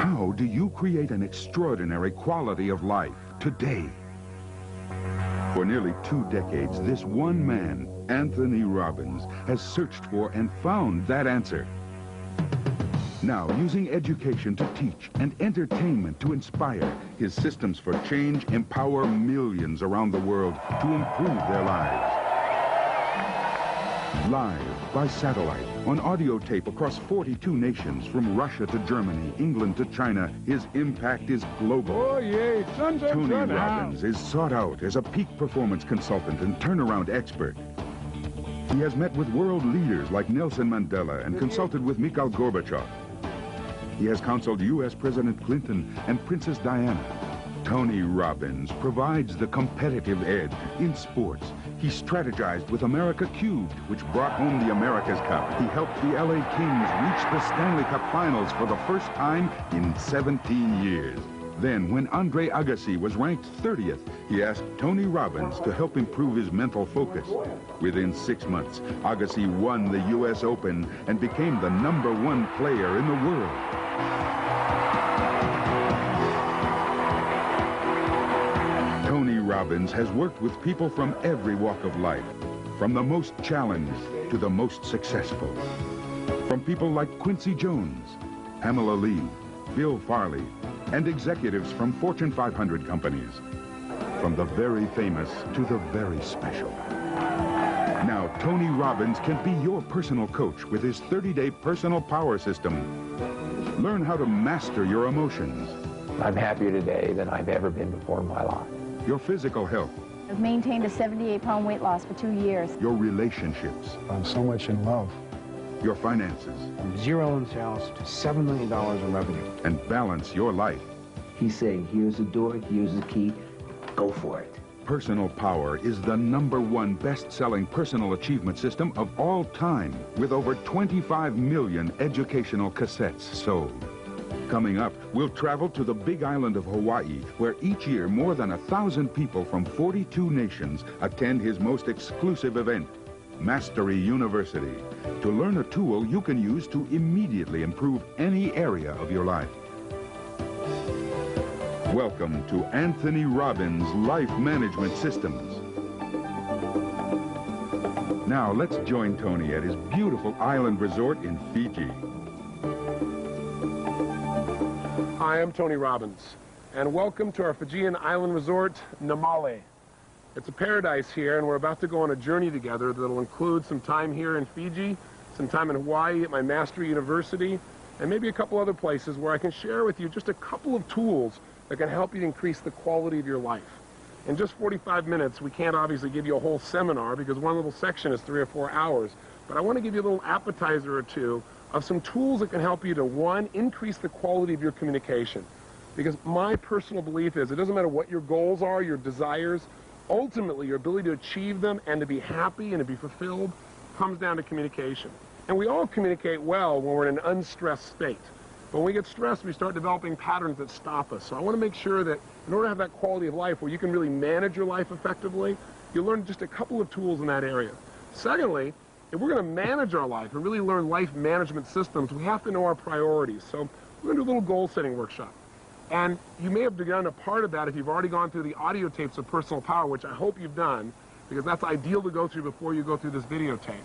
How do you create an extraordinary quality of life today? For nearly 2 decades, this one man, Anthony Robbins, has searched for and found that answer. Now, using education to teach and entertainment to inspire, his systems for change empower millions around the world to improve their lives. Live, by satellite, on audio tape across 42 nations, from Russia to Germany, England to China, his impact is global. Oh, yay. Tony Robbins is sought out as a peak performance consultant and turnaround expert. He has met with world leaders like Nelson Mandela and consulted with Mikhail Gorbachev. He has counseled U.S. President Clinton and Princess Diana. Tony Robbins provides the competitive edge in sports. He strategized with America Cubed, which brought home the America's Cup. He helped the LA Kings reach the Stanley Cup Finals for the first time in 17 years. Then, when Andre Agassi was ranked 30th, he asked Tony Robbins to help improve his mental focus. Within 6 months, Agassi won the U.S. Open and became the #1 player in the world. Tony Robbins has worked with people from every walk of life, from the most challenged to the most successful. From people like Quincy Jones, Pamela Lee, Bill Farley, and executives from Fortune 500 companies. From the very famous to the very special. Now, Tony Robbins can be your personal coach with his 30-day personal power system. Learn how to master your emotions. I'm happier today than I've ever been before in my life. Your physical health. I've maintained a 78-pound weight loss for 2 years. Your relationships. I'm so much in love. Your finances. From 0 in sales to $7 million in revenue. And balance your life. He's saying, here's the door, here's the key, go for it. Personal Power is the #1 best-selling personal achievement system of all time, with over 25 million educational cassettes sold. Coming up, we'll travel to the big island of Hawaii, where each year more than 1,000 people from 42 nations attend his most exclusive event, Mastery University, to learn a tool you can use to immediately improve any area of your life. Welcome to Anthony Robbins' Life Management Systems. Now let's join Tony at his beautiful island resort in Fiji. Hi, I'm Tony Robbins, and welcome to our Fijian island resort, Namale. It's a paradise here, and we're about to go on a journey together that'll include some time here in Fiji, some time in Hawaii at my Mastery University, and maybe a couple other places where I can share with you just a couple of tools that can help you increase the quality of your life. In just 45 minutes, we can't obviously give you a whole seminar because one little section is 3 or 4 hours, but I want to give you a little appetizer or two of some tools that can help you to, 1, increase the quality of your communication. Because my personal belief is it doesn't matter what your goals are, your desires, ultimately your ability to achieve them and to be happy and to be fulfilled comes down to communication. And we all communicate well when we're in an unstressed state. But when we get stressed, we start developing patterns that stop us. So I want to make sure that in order to have that quality of life where you can really manage your life effectively, you learn just a couple of tools in that area. Secondly, if we're going to manage our life and really learn life management systems, we have to know our priorities. So we're going to do a little goal-setting workshop. And you may have begun a part of that if you've already gone through the audio tapes of Personal Power, which I hope you've done, because that's ideal to go through before you go through this videotape.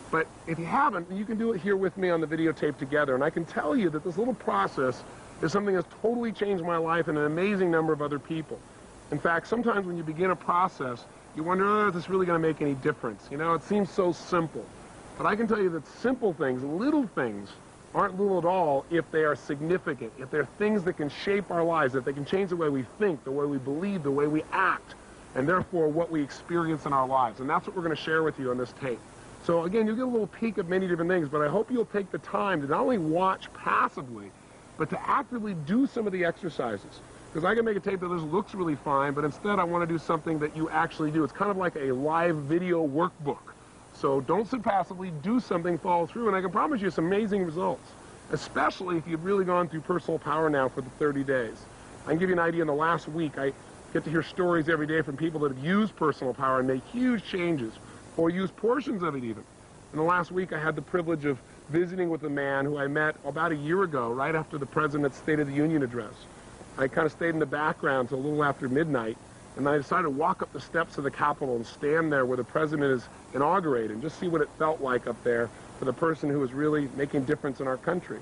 But if you haven't, you can do it here with me on the videotape together. And I can tell you that this little process is something that's totally changed my life and an amazing number of other people. In fact, sometimes when you begin a process, you wonder, oh, is this really going to make any difference? You know, it seems so simple. But I can tell you that simple things, little things, aren't little at all if they are significant, if they're things that can shape our lives, if they can change the way we think, the way we believe, the way we act, and therefore what we experience in our lives. And that's what we're going to share with you on this tape. So again, you'll get a little peek of many different things, but I hope you'll take the time to not only watch passively, but to actively do some of the exercises. Because I can make a tape that just looks really fine, but instead I want to do something that you actually do. It's kind of like a live video workbook. So don't sit passively, do something, follow through, and I can promise you some amazing results, especially if you've really gone through Personal Power now for the 30 days. I can give you an idea. In the last week, I get to hear stories every day from people that have used Personal Power and made huge changes, or used portions of it even. In the last week, I had the privilege of visiting with a man who I met about a year ago, right after the President's State of the Union address. I kind of stayed in the background till a little after midnight, and then I decided to walk up the steps of the Capitol and stand there where the President is inaugurated and just see what it felt like up there for the person who was really making a difference in our country.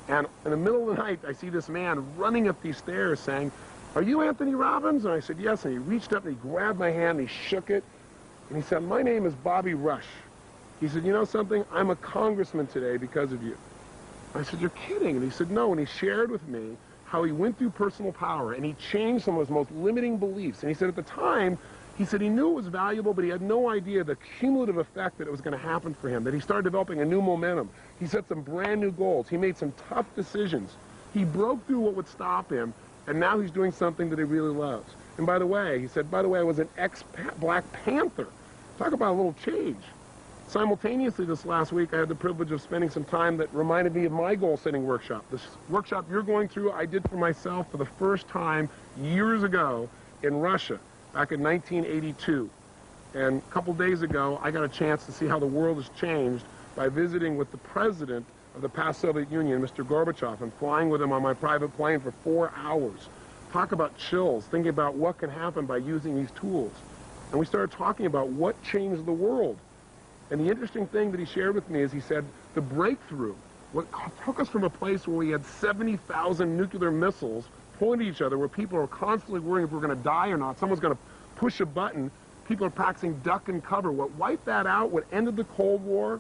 And in the middle of the night, I see this man running up these stairs saying, "Are you Anthony Robbins?" And I said, "Yes." And he reached up and he grabbed my hand and he shook it. And he said, "My name is Bobby Rush." He said, "You know something? I'm a congressman today because of you." I said, "You're kidding." And he said, "No." And he shared with me how he went through personal power and he changed some of his most limiting beliefs. And he said at the time, he said he knew it was valuable, but he had no idea the cumulative effect that it was going to happen for him, that he started developing a new momentum. He set some brand new goals. He made some tough decisions. He broke through what would stop him, and now he's doing something that he really loves. And by the way, he said, by the way, I was an ex-Black Panther. Talk about a little change. Simultaneously this last week, I had the privilege of spending some time that reminded me of my goal-setting workshop. This workshop you're going through, I did for myself for the first time years ago in Russia, back in 1982. And a couple days ago, I got a chance to see how the world has changed by visiting with the president of the past Soviet Union, Mr. Gorbachev, and flying with him on my private plane for 4 hours. Talk about chills, thinking about what can happen by using these tools. And we started talking about what changed the world. And the interesting thing that he shared with me is he said the breakthrough, what took us from a place where we had 70,000 nuclear missiles pointed at each other, where people are constantly worrying if we're going to die or not, someone's going to push a button, people are practicing duck and cover. What wiped that out, what ended the Cold War,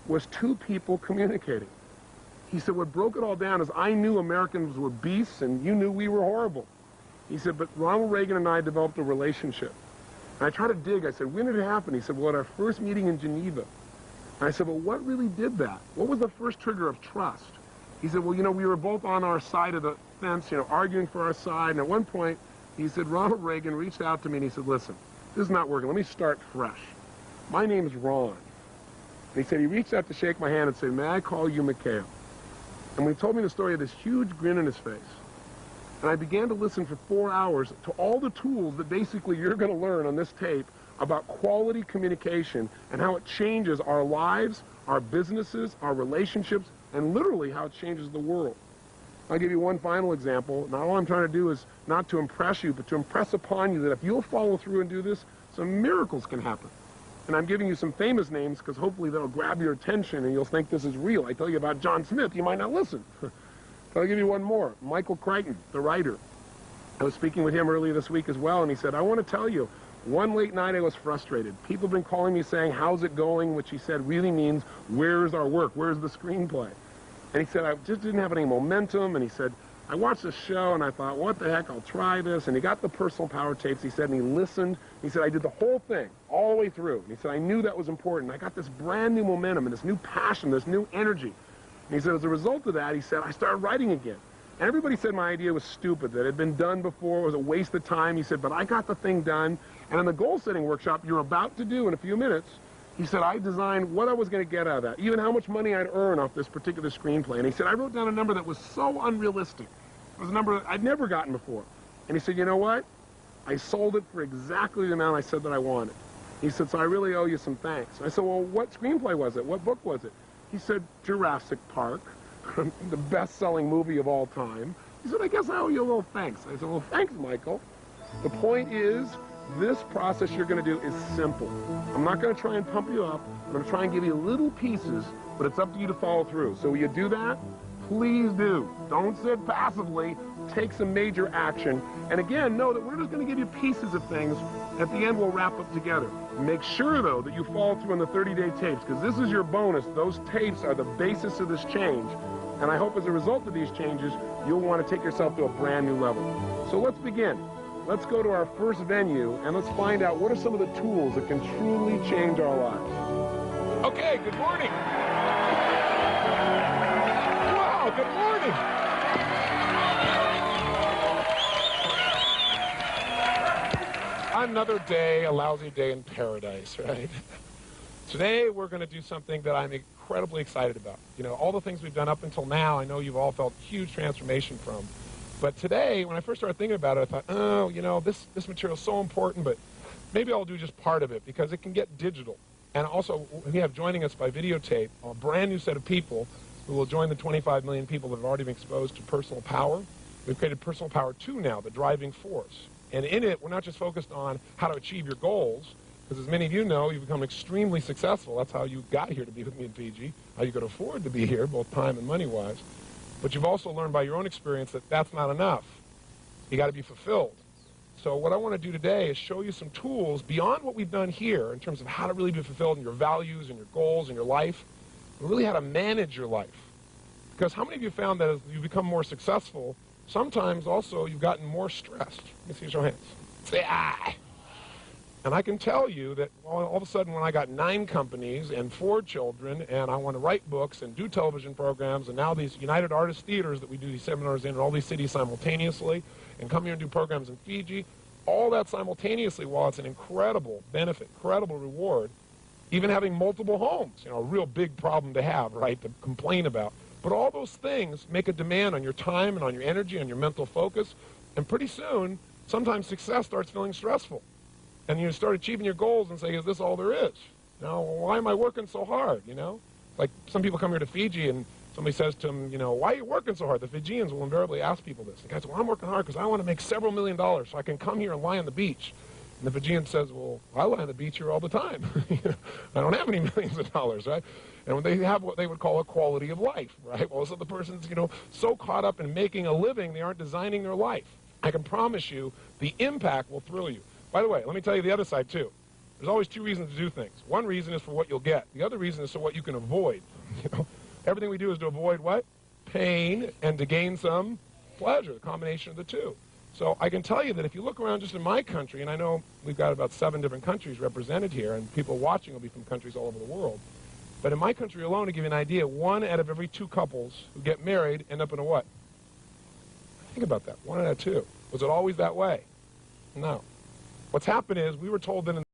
was two people communicating. He said what broke it all down is I knew Americans were beasts and you knew we were horrible. He said, but Ronald Reagan and I developed a relationship. And I tried to dig. I said, when did it happen? He said, well, at our first meeting in Geneva. And I said, well, what really did that? What was the first trigger of trust? He said, well, you know, we were both on our side of the fence, you know, arguing for our side. And at one point, he said, Ronald Reagan reached out to me and he said, listen, this is not working. Let me start fresh. My name is Ron. And he said, he reached out to shake my hand and said, may I call you Mikhail? And when he told me the story, of this huge grin on his face. And I began to listen for 4 hours to all the tools that basically you're going to learn on this tape about quality communication and how it changes our lives, our businesses, our relationships, and literally how it changes the world. I'll give you one final example. Now, all I'm trying to do is not to impress you, but to impress upon you that if you'll follow through and do this, some miracles can happen. And I'm giving you some famous names because hopefully that'll grab your attention and you'll think this is real. I tell you about John Smith, you might not listen. But I'll give you one more. Michael Crichton, the writer. I was speaking with him earlier this week as well, and he said, I want to tell you, one late night I was frustrated. People have been calling me saying, how's it going? Which he said really means, where's our work? Where's the screenplay? And he said, I just didn't have any momentum. And he said, I watched the show and I thought, what the heck, I'll try this. And he got the personal power tapes, he said, and he listened. He said, I did the whole thing, all the way through. And he said, I knew that was important. I got this brand new momentum and this new passion, this new energy. And he said, as a result of that, he said, I started writing again. And everybody said my idea was stupid, that it had been done before, it was a waste of time. He said, but I got the thing done. And in the goal-setting workshop you're about to do in a few minutes, he said, I designed what I was going to get out of that, even how much money I'd earn off this particular screenplay. And he said, I wrote down a number that was so unrealistic. It was a number I'd never gotten before. And he said, you know what? I sold it for exactly the amount I said that I wanted. He said, so I really owe you some thanks. I said, well, what screenplay was it? What book was it? He said, Jurassic Park, the best-selling movie of all time. He said, I guess I owe you a little thanks. I said, well, thanks, Michael. The point is, this process you're going to do is simple. I'm not going to try and pump you up. I'm going to try and give you little pieces, but it's up to you to follow through. So will you do that? Please do. Don't sit passively. Take some major action. And again, know that we're just going to give you pieces of things. At the end, we'll wrap up together. Make sure, though, that you follow through on the 30-day tapes, because this is your bonus. Those tapes are the basis of this change. And I hope as a result of these changes, you'll want to take yourself to a brand new level. So let's begin. Let's go to our first venue, and let's find out what are some of the tools that can truly change our lives. Okay, good morning. Wow, good morning. Another day, a lousy day in paradise, right? Today, we're going to do something that I'm incredibly excited about. You know, all the things we've done up until now, I know you've all felt huge transformation from. But today, when I first started thinking about it, I thought, oh, you know, this material is so important, but maybe I'll do just part of it because it can get digital. And also, we have joining us by videotape a brand new set of people who will join the 25 million people that have already been exposed to personal power. We've created Personal Power 2 now, the driving force. And in it, we're not just focused on how to achieve your goals, because as many of you know, you've become extremely successful. That's how you got here to be with me in Fiji, how you could afford to be here, both time and money-wise. But you've also learned by your own experience that that's not enough. You got to be fulfilled. So what I want to do today is show you some tools beyond what we've done here in terms of how to really be fulfilled in your values and your goals and your life, and really how to manage your life. Because how many of you found that as you become more successful, sometimes also you've gotten more stressed? Let me see your hands. Say, ah. And I can tell you that all of a sudden when I got 9 companies and 4 children and I want to write books and do television programs and now these United Artists Theaters that we do these seminars in all these cities simultaneously and come here and do programs in Fiji, all that simultaneously, while it's an incredible benefit, incredible reward, even having multiple homes, you know, a real big problem to have, right, to complain about. But all those things make a demand on your time and on your energy, on your mental focus, and pretty soon, sometimes success starts feeling stressful. And you start achieving your goals and say, is this all there is? Now, why am I working so hard, you know? Like some people come here to Fiji and somebody says to them, you know, why are you working so hard? The Fijians will invariably ask people this. The guy says, well, I'm working hard because I want to make several $1 million so I can come here and lie on the beach. And the Fijian says, well, I lie on the beach here all the time. I don't have any millions of dollars, right? And when they have what they would call a quality of life, right? Well, so the person's, you know, so caught up in making a living, they aren't designing their life. I can promise you the impact will thrill you. By the way, let me tell you the other side, too. There's always 2 reasons to do things. One reason is for what you'll get. The other reason is for what you can avoid. You know, everything we do is to avoid what? Pain and to gain some pleasure, the combination of the two. So I can tell you that if you look around just in my country, and I know we've got about 7 different countries represented here, and people watching will be from countries all over the world. But in my country alone, to give you an idea, 1 out of every 2 couples who get married end up in a what? Think about that. 1 out of 2. Was it always that way? No. What's happened is we were told that in